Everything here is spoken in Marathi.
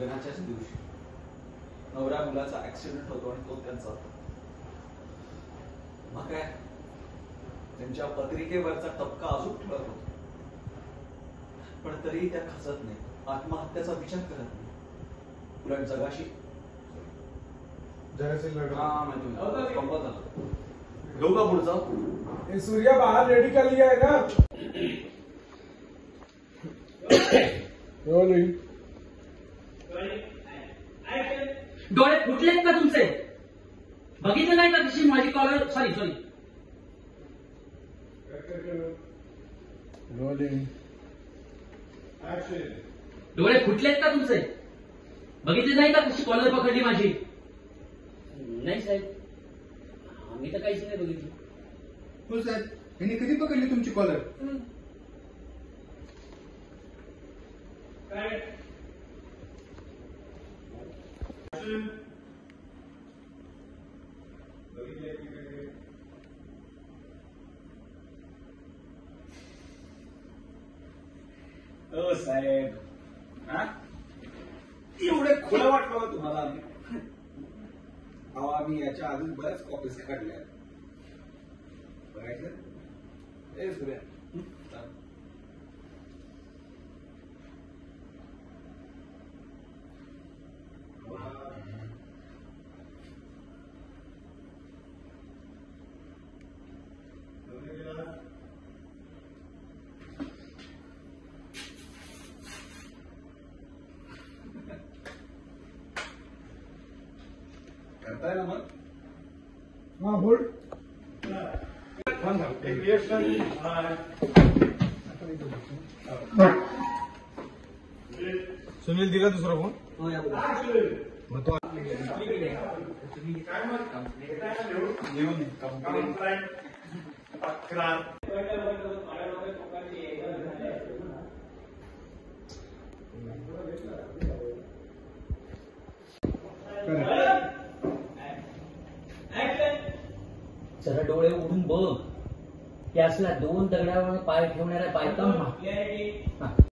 लग्नाच्याच दिवशी नवऱ्या मुलाचा ऍक्सिडेंट होतो आणि तो त्यांचा मग काय त्यांच्या पत्रिकेवरचा टपका अजून ठळक होतो, पण तरीही त्या खचत नाही, आत्महत्याचा विचार करत नाही. उलट जगाशी कंपल झालं. घेऊ का पुढचा? सूर्या बाहर रेडी कर लिया है ना? नहीं. डोळे फुटलेत का तुमचे? बघितलं नाही का कशी माझी कॉलर सॉरी रोलिंग. डोळे फुटलेत का तुमचे? बघितले नाही का कशी कॉलर पकडली माझी? नाही साहेब, आम्ही तर काहीच नाही बघितलं. हो साहेब, यांनी कधी पकडली तुमची कॉलर? साहेब, एवढे खुलं वाटलं का तुम्हाला? आम्ही याच्या आधी बऱ्याच कॉपीज काढल्या. बघायचं ए सूर्या, करताय ना मग? हाँ होल्ड. सुनील दिला दुसरा फोन. हो या मग तो जरा डोळे उघडून बघ. त्यासला 2 दगडावर पाय ठेवणाऱ्या बायका